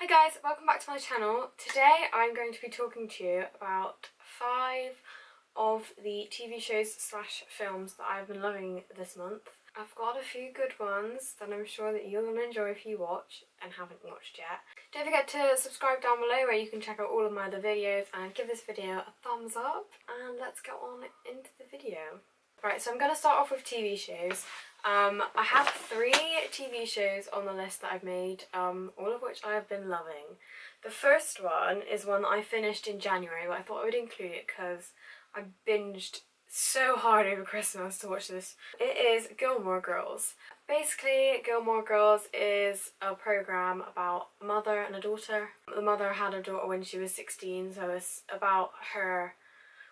Hi guys, welcome back to my channel. Today I'm going to be talking to you about 5 of the TV shows slash films that I've been loving this month. I've got a few good ones that I'm sure that you're going to enjoy if you watch and haven't watched yet. Don't forget to subscribe down below where you can check out all of my other videos and give this video a thumbs up, and let's get on into the video. Right, so I'm going to start off with TV shows. I have 3 TV shows on the list that I've made, all of which I have been loving. The first one is one that I finished in January, but I thought I would include it because I binged so hard over Christmas to watch this. It is Gilmore Girls. Basically, Gilmore Girls is a program about a mother and a daughter. The mother had a daughter when she was 16, so it's about her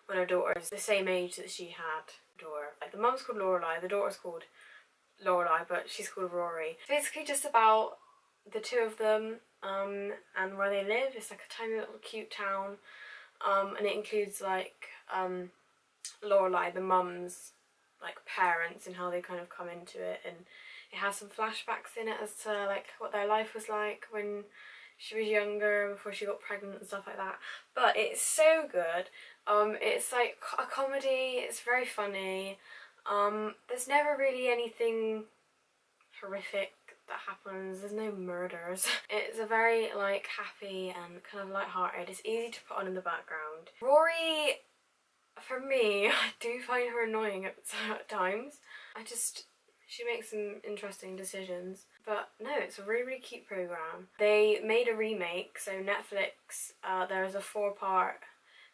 when her daughter is the same age that she had. Like, the mum's called Lorelai, the daughter's called Lorelai, but she's called Rory. It's basically just about the two of them and where they live. It's like a tiny little cute town, and it includes like Lorelai, the mum's like parents, and how they kind of come into it, and it has some flashbacks in it as to like what their life was like when she was younger, before she got pregnant and stuff like that. But it's so good. It's like a comedy, it's very funny. There's never really anything horrific that happens, there's no murders. It's a very like happy and kind of light-hearted. It's easy to put on in the background. Rory, for me, I do find her annoying at times. She makes some interesting decisions. But no, it's a really cute program. They made a remake, so Netflix, there is a 4-part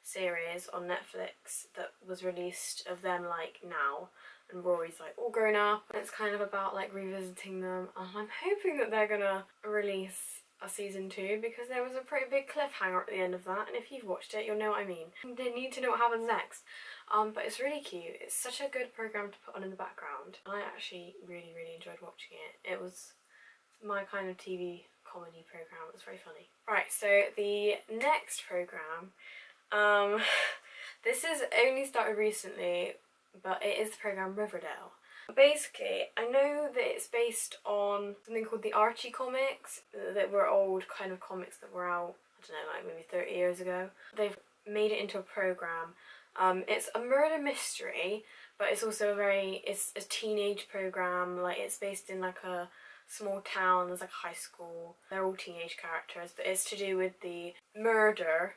series on Netflix that was released of them like now, and Rory's like all grown up, and it's kind of about like revisiting them. I'm hoping that they're gonna release a season 2 because there was a pretty big cliffhanger at the end of that, and if you've watched it you'll know what I mean. They need to know what happens next. But it's really cute. It's such a good program to put on in the background. I actually really enjoyed watching it. It was my kind of TV comedy program. It was very funny. Right, so the next program, this has only started recently, but it is the program Riverdale. Basically, I know that it's based on something called the Archie comics, that were old kind of comics that were out, I don't know, like maybe 30 years ago. They've made it into a program. It's a murder mystery, but it's also it's a teenage program. Like, it's based in like a small town, there's like a high school, they're all teenage characters, but it's to do with the murder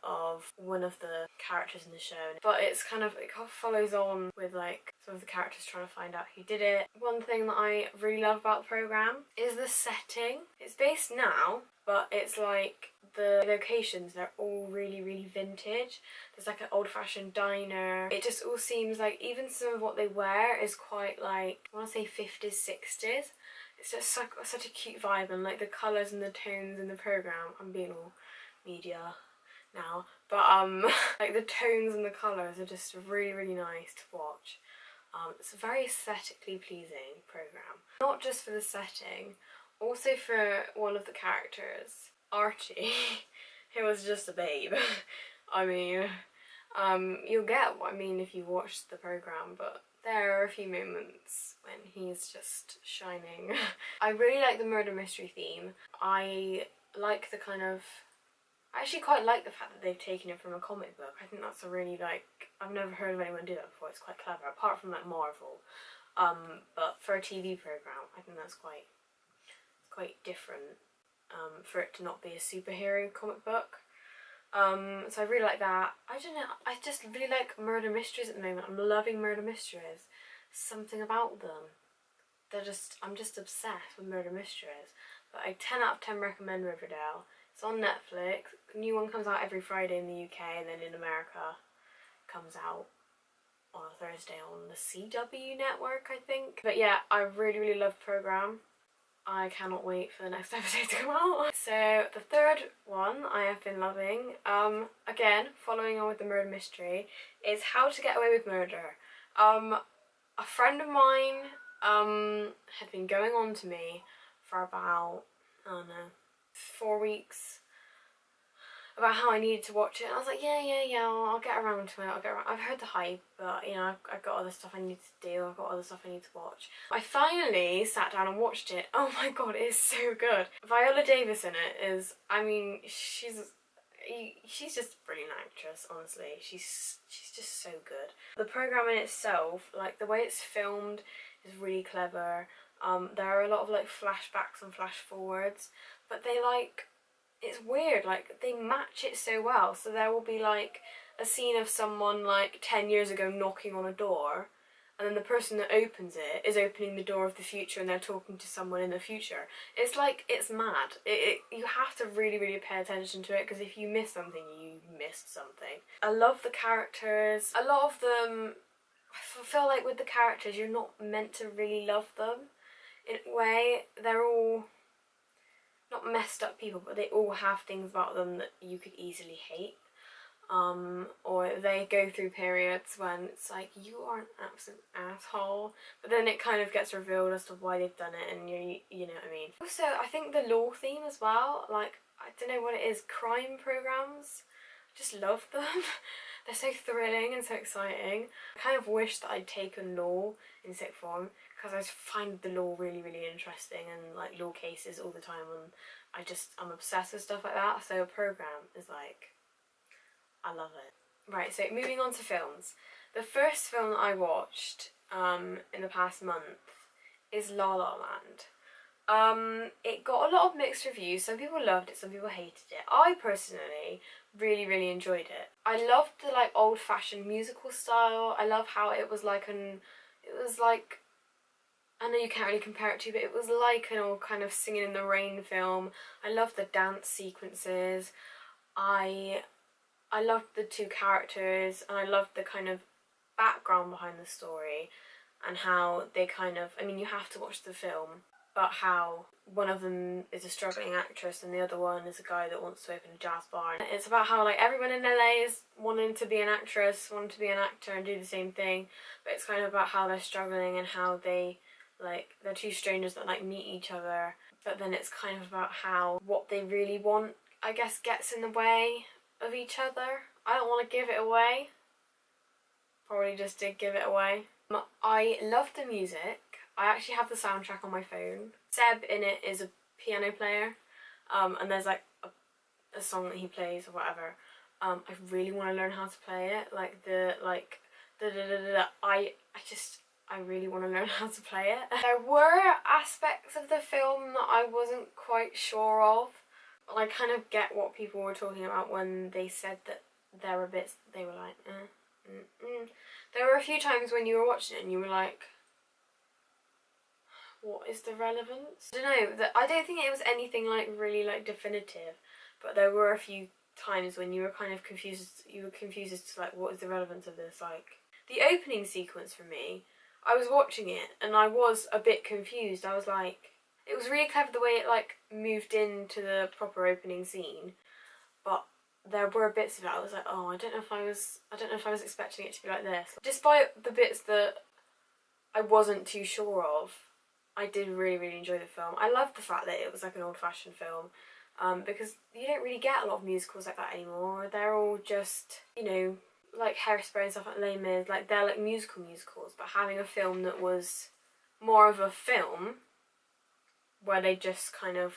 of one of the characters in the show. But it's kind of, it follows on with like some of the characters trying to find out who did it. One thing that I really love about the program is the setting. It's based now, but it's like the locations, they're all really vintage. There's like an old-fashioned diner. It just all seems like, even some of what they wear is quite like, I want to say 50s, 60s. It's just such a cute vibe, and like the colours and the tones in the program, I'm being all media now, but like the tones and the colours are just really nice to watch. It's a very aesthetically pleasing program, not just for the setting, also for one of the characters, Archie, who was just a babe. I mean, you'll get what I mean if you watch the program, but there are a few moments when he's just shining. I really like the murder mystery theme. I like the kind of, I actually quite like the fact that they've taken it from a comic book. I think that's a really, like, I've never heard of anyone do that before. It's quite clever, apart from like Marvel. But for a TV program, I think that's quite different, for it to not be a superhero comic book. So I really like that. I don't know, I just really like murder mysteries at the moment. I'm loving murder mysteries. Something about them. I'm just obsessed with murder mysteries. But I 10 out of 10 recommend Riverdale. It's on Netflix. A new one comes out every Friday in the UK, and then in America it comes out on a Thursday on the CW network, I think. But yeah, I really love the program. I cannot wait for the next episode to come out. So the third one I have been loving, again, following on with the murder mystery, is How to Get Away with Murder. A friend of mine had been going on to me for about, I don't know, 4 weeks about how I needed to watch it, and I was like, yeah, I'll get around to it, I've heard the hype, but, you know, I've got other stuff I need to do, I've got other stuff I need to watch. I finally sat down and watched it. Oh my god, it is so good. Viola Davis in it is, I mean, she's just a brilliant actress, honestly. She's just so good. The programme in itself, like, the way it's filmed is really clever. There are a lot of, like, flashbacks and flash forwards, but they, like, it's weird, like, they match it so well. So there will be, like, a scene of someone, like, 10 years ago knocking on a door, and then the person that opens it is opening the door of the future, and they're talking to someone in the future. It's like, it's mad. You have to really, really pay attention to it, because if you miss something, you missed something. I love the characters. A lot of them, I feel like with the characters, you're not meant to really love them. In a way, they're all not messed up people, but they all have things about them that you could easily hate. Or they go through periods when it's like, you are an absolute asshole, but then it kind of gets revealed as to why they've done it, and you know what I mean. Also, I think the law theme as well, like, I don't know what it is, crime programs, I just love them. They're so thrilling and so exciting. I kind of wish that I'd taken law in sixth form, because I find the law really, really interesting, and like law cases all the time, and I'm obsessed with stuff like that, so a program is like, I love it. Right, so moving on to films. The first film that I watched in the past month is La La Land. It got a lot of mixed reviews. Some people loved it, some people hated it. I personally really, really enjoyed it. I loved the like old-fashioned musical style. I love how it was like I know you can't really compare it to, but it was like an old kind of Singing in the Rain film. I loved the dance sequences. I loved the two characters, and I loved the kind of background behind the story, and how they kind of, I mean, you have to watch the film, but how one of them is a struggling actress and the other one is a guy that wants to open a jazz bar. It's about how like everyone in LA is wanting to be an actress, wanting to be an actor and do the same thing, but it's kind of about how they're struggling and how they're two strangers that like meet each other, but then it's kind of about how what they really want, I guess, gets in the way of each other. I don't want to give it away. Probably just did give it away. I love the music. I actually have the soundtrack on my phone. Seb in it is a piano player, and there's like a song that he plays or whatever. I really want to learn how to play it. I really want to learn how to play it. There were aspects of the film that I wasn't quite sure of. I kind of get what people were talking about when they said that there were bits that they were like, There were a few times when you were watching it and you were like, what is the relevance? I don't know, I don't think it was anything like really like definitive, but there were a few times when you were kind of confused, as to like, what is the relevance of this? Like, the opening sequence for me, I was watching it and I was a bit confused. I was like, it was really clever the way it like moved into the proper opening scene, but there were bits of it I was like, oh, I don't know if I was expecting it to be like this. Despite the bits that I wasn't too sure of, I did really, really enjoy the film. I loved the fact that it was like an old-fashioned film, because you don't really get a lot of musicals like that anymore. They're all just, you know, like Hairspray and stuff like Les Mis, like they're like musicals, but having a film that was more of a film, where they just kind of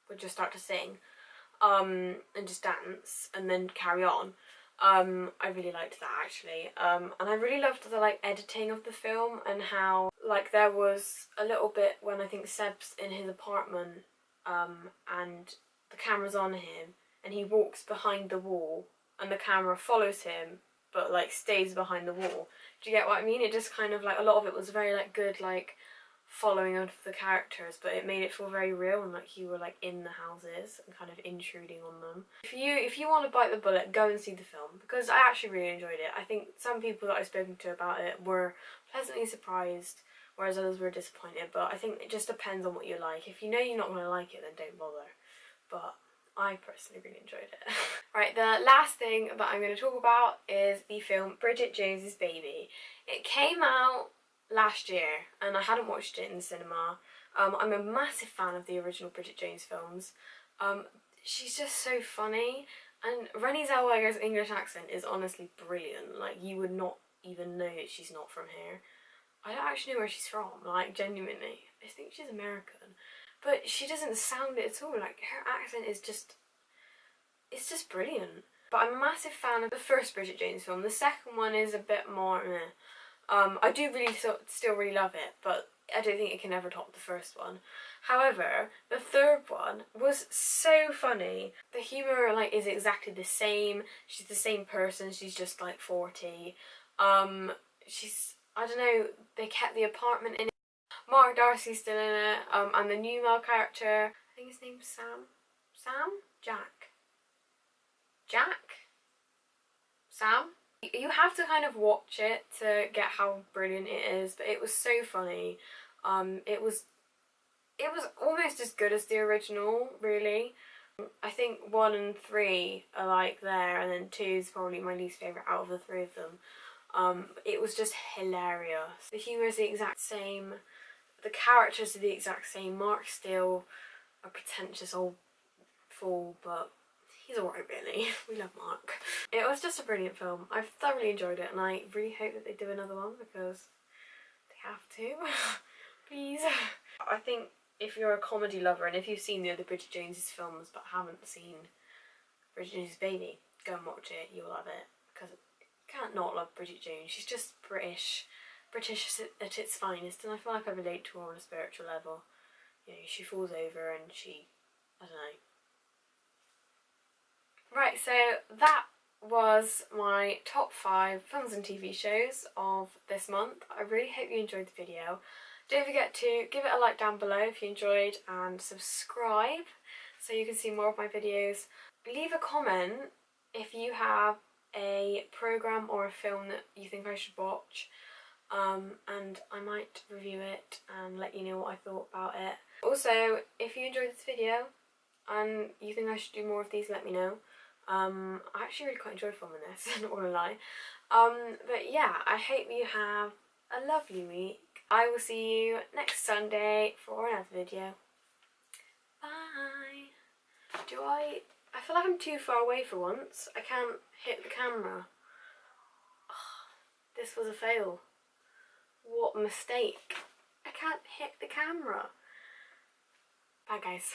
would just start to sing and just dance and then carry on. I really liked that actually. And I really loved the like editing of the film, and how like there was a little bit when I think Seb's in his apartment and the camera's on him and he walks behind the wall and the camera follows him but like stays behind the wall. Do you get what I mean? It just kind of like, a lot of it was very like good like following of the characters, but it made it feel very real, and like you were like in the houses and kind of intruding on them. If you want to bite the bullet, go and see the film, because I actually really enjoyed it. I think some people that I've spoken to about it were pleasantly surprised, whereas others were disappointed, but I think it just depends on what you like. If you know you're not going to like it, then don't bother. But I personally really enjoyed it. Right, the last thing that I'm going to talk about is the film Bridget Jones's Baby. It came out last year and I hadn't watched it in the cinema. I'm a massive fan of the original Bridget Jones films. She's just so funny, And Renée Zellweger's English accent is honestly brilliant. Like, you would not even know that she's not from here. I don't actually know where she's from, like, genuinely. I think she's American. But she doesn't sound it at all. Like, her accent is just... it's just brilliant. But I'm a massive fan of the first Bridget Jones film. The second one is a bit more meh. I do really still really love it, but I don't think it can ever top the first one. However, the third one was so funny. The humour, like, is exactly the same. She's the same person, she's just like 40. She's, I don't know, they kept the apartment in it. Mark Darcy's still in it, and the new male character, I think his name's Sam? Sam? Jack? Jack? Sam? You have to kind of watch it to get how brilliant it is, but it was so funny. It was almost as good as the original, really. I think 1 and 3 are like there, and then 2 is probably my least favourite out of the 3 of them. It was just hilarious. The humour is the exact same, the characters are the exact same. Mark's still a pretentious old fool, but he's alright really. We love Mark. It was just a brilliant film. I've thoroughly enjoyed it, and I really hope that they do another one because they have to. Please. I think if you're a comedy lover and if you've seen the other Bridget Jones's films but haven't seen Bridget Jones's Baby, go and watch it. You'll love it because you can't not love Bridget Jones. She's just British at its finest, and I feel like I relate to her on a spiritual level. You know, she falls over and she, I don't know. Right, so that was my top 5 films and TV shows of this month. I really hope you enjoyed the video. Don't forget to give it a like down below if you enjoyed, and subscribe so you can see more of my videos. Leave a comment if you have a programme or a film that you think I should watch, and I might review it and let you know what I thought about it. Also, if you enjoyed this video and you think I should do more of these, let me know. I actually really quite enjoyed filming this, I'm not gonna lie. But yeah, I hope you have a lovely week. I will see you next Sunday for another video. Bye! I feel like I'm too far away for once. I can't hit the camera. Oh, this was a fail. What a mistake. I can't hit the camera. Bye guys.